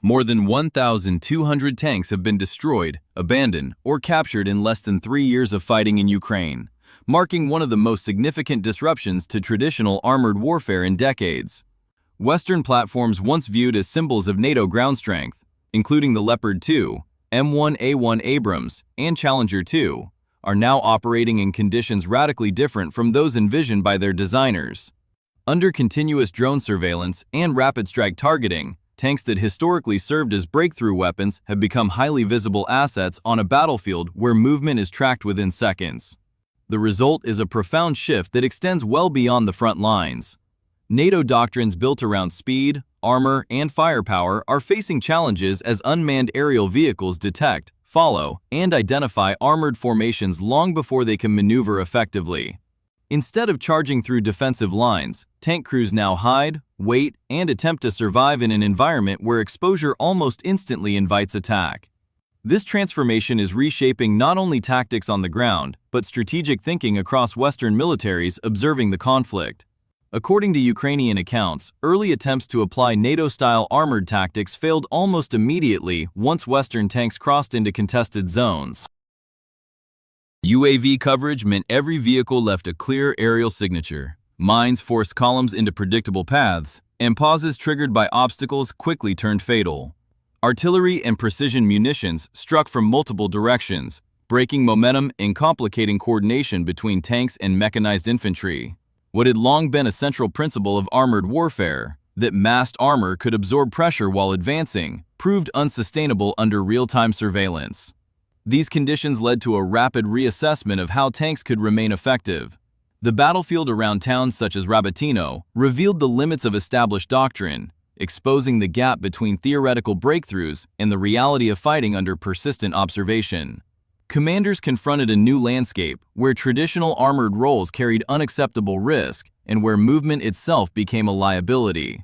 More than 1,200 tanks have been destroyed, abandoned, or captured in less than 3 years of fighting in Ukraine, marking one of the most significant disruptions to traditional armored warfare in decades. Western platforms once viewed as symbols of NATO ground strength, including the Leopard 2, M1A1 Abrams, and Challenger 2, are now operating in conditions radically different from those envisioned by their designers. Under continuous drone surveillance and rapid strike targeting, tanks that historically served as breakthrough weapons have become highly visible assets on a battlefield where movement is tracked within seconds. The result is a profound shift that extends well beyond the front lines. NATO doctrines built around speed, armor, and firepower are facing challenges as unmanned aerial vehicles detect, follow, and identify armored formations long before they can maneuver effectively. Instead of charging through defensive lines, tank crews now hide, wait, and attempt to survive in an environment where exposure almost instantly invites attack. This transformation is reshaping not only tactics on the ground, but strategic thinking across Western militaries observing the conflict. According to Ukrainian accounts, early attempts to apply NATO-style armored tactics failed almost immediately once Western tanks crossed into contested zones. UAV coverage meant every vehicle left a clear aerial signature. Mines forced columns into predictable paths, and pauses triggered by obstacles quickly turned fatal. Artillery and precision munitions struck from multiple directions, breaking momentum and complicating coordination between tanks and mechanized infantry. What had long been a central principle of armored warfare, that massed armor could absorb pressure while advancing, proved unsustainable under real-time surveillance. These conditions led to a rapid reassessment of how tanks could remain effective. The battlefield around towns such as Rabatino revealed the limits of established doctrine, exposing the gap between theoretical breakthroughs and the reality of fighting under persistent observation. Commanders confronted a new landscape where traditional armored roles carried unacceptable risk and where movement itself became a liability.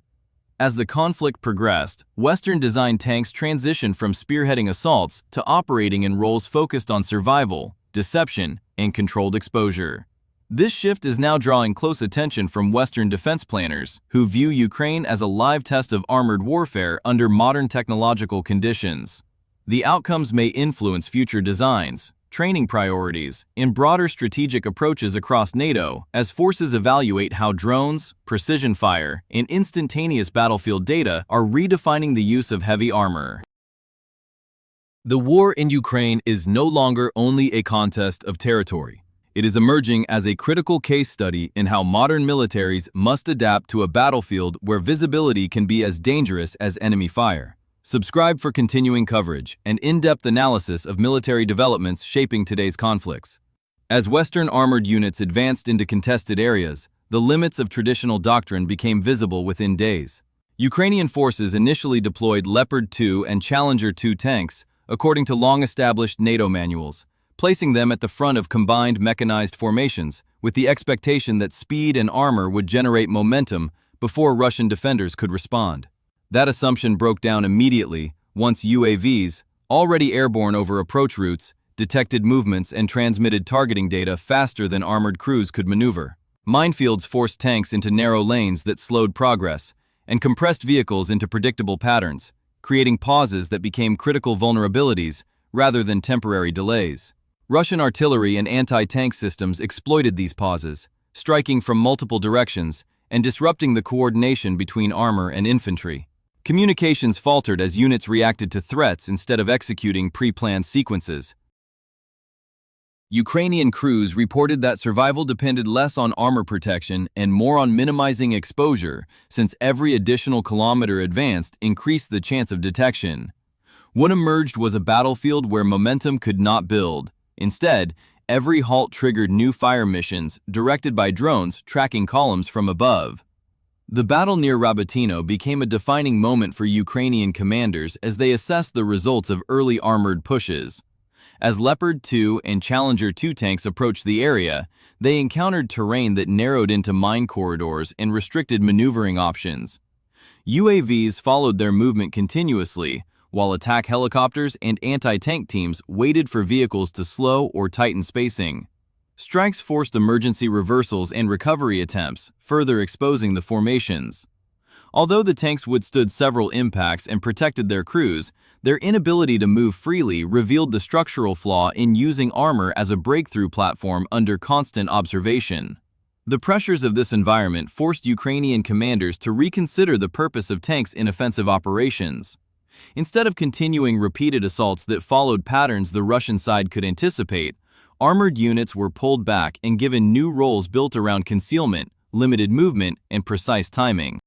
As the conflict progressed, Western-designed tanks transitioned from spearheading assaults to operating in roles focused on survival, deception, and controlled exposure. This shift is now drawing close attention from Western defense planners, who view Ukraine as a live test of armored warfare under modern technological conditions. The outcomes may influence future designs, training priorities, and broader strategic approaches across NATO as forces evaluate how drones, precision fire, and instantaneous battlefield data are redefining the use of heavy armor. The war in Ukraine is no longer only a contest of territory. It is emerging as a critical case study in how modern militaries must adapt to a battlefield where visibility can be as dangerous as enemy fire. Subscribe for continuing coverage and in-depth analysis of military developments shaping today's conflicts. As Western armored units advanced into contested areas, the limits of traditional doctrine became visible within days. Ukrainian forces initially deployed Leopard 2 and Challenger 2 tanks, according to long-established NATO manuals, placing them at the front of combined mechanized formations, with the expectation that speed and armor would generate momentum before Russian defenders could respond. That assumption broke down immediately once UAVs, already airborne over approach routes, detected movements and transmitted targeting data faster than armored crews could maneuver. Minefields forced tanks into narrow lanes that slowed progress, and compressed vehicles into predictable patterns, creating pauses that became critical vulnerabilities rather than temporary delays. Russian artillery and anti-tank systems exploited these pauses, striking from multiple directions and disrupting the coordination between armor and infantry. Communications faltered as units reacted to threats instead of executing pre-planned sequences. Ukrainian crews reported that survival depended less on armor protection and more on minimizing exposure, since every additional kilometer advanced increased the chance of detection. What emerged was a battlefield where momentum could not build. Instead, every halt triggered new fire missions directed by drones tracking columns from above. The battle near Rabatino became a defining moment for Ukrainian commanders as they assessed the results of early armored pushes. As Leopard 2 and Challenger 2 tanks approached the area, they encountered terrain that narrowed into mine corridors and restricted maneuvering options. UAVs followed their movement continuously, while attack helicopters and anti-tank teams waited for vehicles to slow or tighten spacing. Strikes forced emergency reversals and recovery attempts, further exposing the formations. Although the tanks withstood several impacts and protected their crews, their inability to move freely revealed the structural flaw in using armor as a breakthrough platform under constant observation. The pressures of this environment forced Ukrainian commanders to reconsider the purpose of tanks in offensive operations. Instead of continuing repeated assaults that followed patterns the Russian side could anticipate, armored units were pulled back and given new roles built around concealment, limited movement, and precise timing.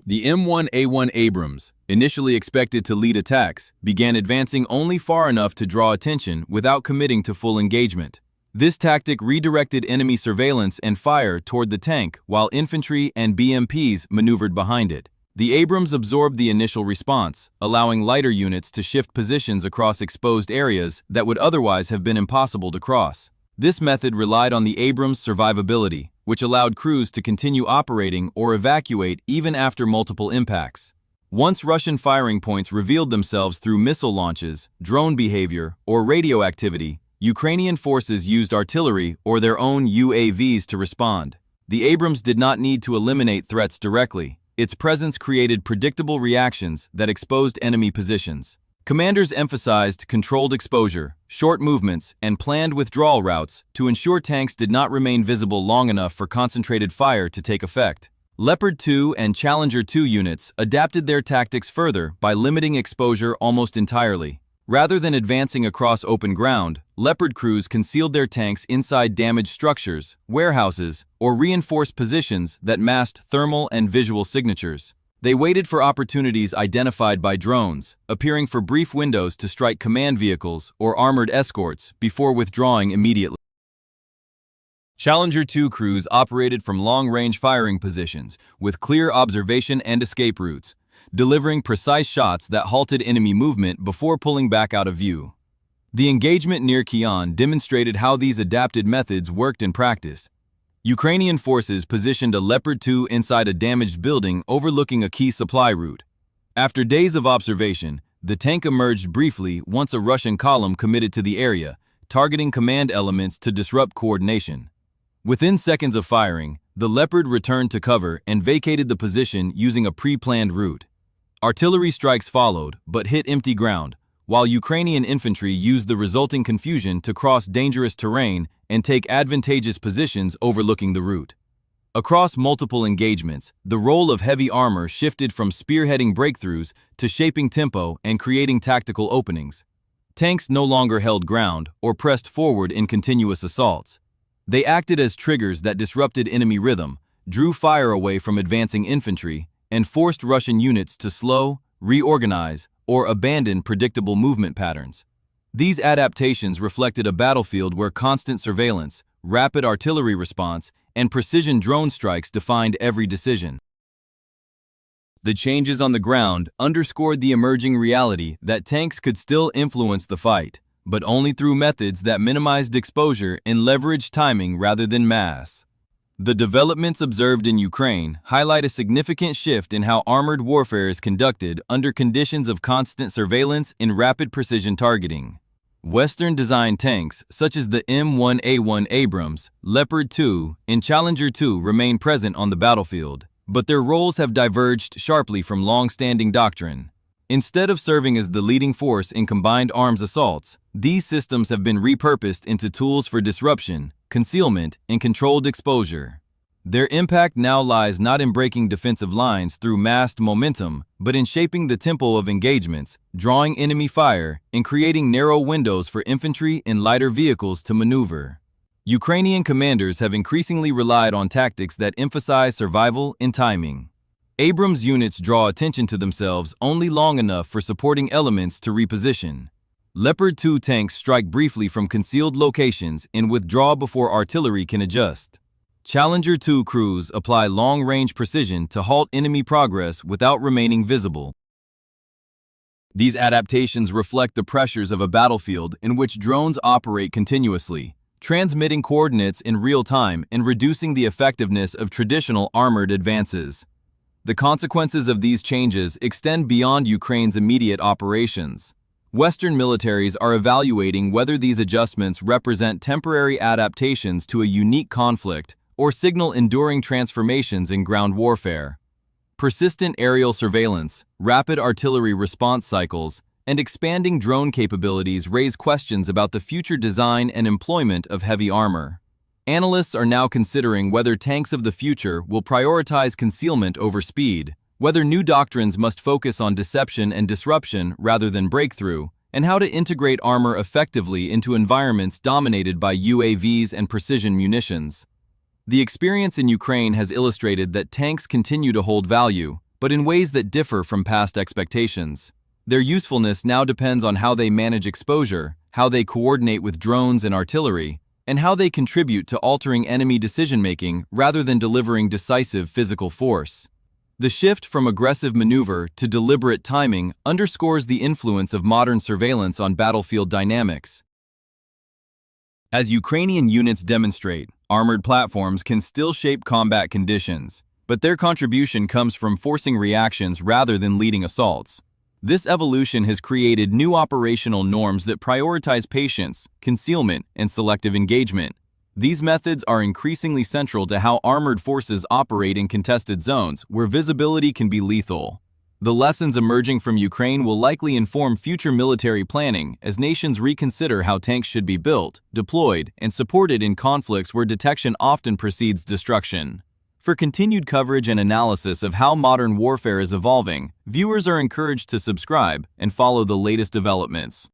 The M1A1 Abrams, initially expected to lead attacks, began advancing only far enough to draw attention without committing to full engagement. This tactic redirected enemy surveillance and fire toward the tank while infantry and BMPs maneuvered behind it. The Abrams absorbed the initial response, allowing lighter units to shift positions across exposed areas that would otherwise have been impossible to cross. This method relied on the Abrams' survivability, which allowed crews to continue operating or evacuate even after multiple impacts. Once Russian firing points revealed themselves through missile launches, drone behavior, or radio activity, Ukrainian forces used artillery or their own UAVs to respond. The Abrams did not need to eliminate threats directly. Its presence created predictable reactions that exposed enemy positions. Commanders emphasized controlled exposure, short movements, and planned withdrawal routes to ensure tanks did not remain visible long enough for concentrated fire to take effect. Leopard 2 and Challenger 2 units adapted their tactics further by limiting exposure almost entirely. Rather than advancing across open ground, Leopard crews concealed their tanks inside damaged structures, warehouses, or reinforced positions that masked thermal and visual signatures. They waited for opportunities identified by drones, appearing for brief windows to strike command vehicles or armored escorts before withdrawing immediately. Challenger 2 crews operated from long-range firing positions with clear observation and escape routes, delivering precise shots that halted enemy movement before pulling back out of view. The engagement near Kyiv demonstrated how these adapted methods worked in practice. Ukrainian forces positioned a Leopard 2 inside a damaged building overlooking a key supply route. After days of observation, the tank emerged briefly once a Russian column committed to the area, targeting command elements to disrupt coordination. Within seconds of firing, the Leopard returned to cover and vacated the position using a pre-planned route. Artillery strikes followed, but hit empty ground, while Ukrainian infantry used the resulting confusion to cross dangerous terrain and take advantageous positions overlooking the route. Across multiple engagements, the role of heavy armor shifted from spearheading breakthroughs to shaping tempo and creating tactical openings. Tanks no longer held ground or pressed forward in continuous assaults. They acted as triggers that disrupted enemy rhythm, drew fire away from advancing infantry, and forced Russian units to slow, reorganize, or abandon predictable movement patterns. These adaptations reflected a battlefield where constant surveillance, rapid artillery response, and precision drone strikes defined every decision. The changes on the ground underscored the emerging reality that tanks could still influence the fight, but only through methods that minimized exposure and leveraged timing rather than mass. The developments observed in Ukraine highlight a significant shift in how armored warfare is conducted under conditions of constant surveillance and rapid precision targeting. Western-designed tanks, such as the M1A1 Abrams, Leopard 2, and Challenger 2 remain present on the battlefield, but their roles have diverged sharply from long-standing doctrine. Instead of serving as the leading force in combined arms assaults, these systems have been repurposed into tools for disruption, concealment, and controlled exposure. Their impact now lies not in breaking defensive lines through massed momentum, but in shaping the tempo of engagements, drawing enemy fire, and creating narrow windows for infantry and lighter vehicles to maneuver. Ukrainian commanders have increasingly relied on tactics that emphasize survival and timing. Abrams units draw attention to themselves only long enough for supporting elements to reposition. Leopard 2 tanks strike briefly from concealed locations and withdraw before artillery can adjust. Challenger 2 crews apply long-range precision to halt enemy progress without remaining visible. These adaptations reflect the pressures of a battlefield in which drones operate continuously, transmitting coordinates in real time and reducing the effectiveness of traditional armored advances. The consequences of these changes extend beyond Ukraine's immediate operations. Western militaries are evaluating whether these adjustments represent temporary adaptations to a unique conflict or signal enduring transformations in ground warfare. Persistent aerial surveillance, rapid artillery response cycles, and expanding drone capabilities raise questions about the future design and employment of heavy armor. Analysts are now considering whether tanks of the future will prioritize concealment over speed, whether new doctrines must focus on deception and disruption rather than breakthrough, and how to integrate armor effectively into environments dominated by UAVs and precision munitions. The experience in Ukraine has illustrated that tanks continue to hold value, but in ways that differ from past expectations. Their usefulness now depends on how they manage exposure, how they coordinate with drones and artillery, and how they contribute to altering enemy decision-making rather than delivering decisive physical force. The shift from aggressive maneuver to deliberate timing underscores the influence of modern surveillance on battlefield dynamics. As Ukrainian units demonstrate, armored platforms can still shape combat conditions, but their contribution comes from forcing reactions rather than leading assaults. This evolution has created new operational norms that prioritize patience, concealment, and selective engagement. These methods are increasingly central to how armored forces operate in contested zones, where visibility can be lethal. The lessons emerging from Ukraine will likely inform future military planning as nations reconsider how tanks should be built, deployed, and supported in conflicts where detection often precedes destruction. For continued coverage and analysis of how modern warfare is evolving, viewers are encouraged to subscribe and follow the latest developments.